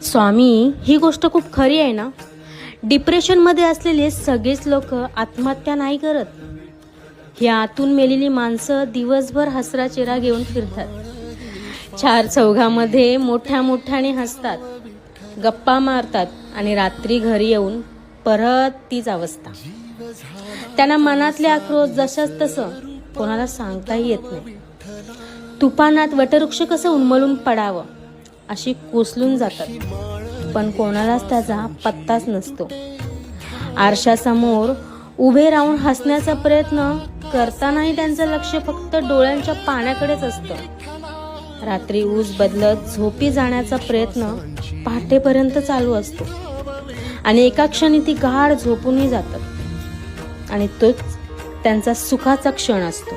स्वामी, ही गोष्ट खूप खरी आहे ना. डिप्रेशनमध्ये असलेले सगळेच लोक आत्महत्या नाही करत. ही आतून मेलेली माणसं दिवसभर हसरा चेहरा घेऊन फिरतात, चार चौघामध्ये मोठ्या मोठ्याने हसतात, गप्पा मारतात आणि रात्री घरी येऊन परत तीच अवस्था. त्यांना मनातले आक्रोश जशाच तसं कोणाला सांगताही येत नाही. तुफानात वटवृक्ष कसं उन्मळून पडावं अशी कोसलून जातात, पण कोणालाच त्याचा पत्ताच नसतो. आरशासमोर उभे राहून हसण्याचा प्रयत्न करतानाही त्यांचं लक्ष फक्त डोळ्यांच्या पाण्याकडेच असतं. रात्री ऊस बदलत झोपी जाण्याचा प्रयत्न पहाटेपर्यंत चालू असतो आणि एका क्षणी ती गाढ झोपूनही जातात आणि तोच त्यांचा सुखाचा क्षण असतो.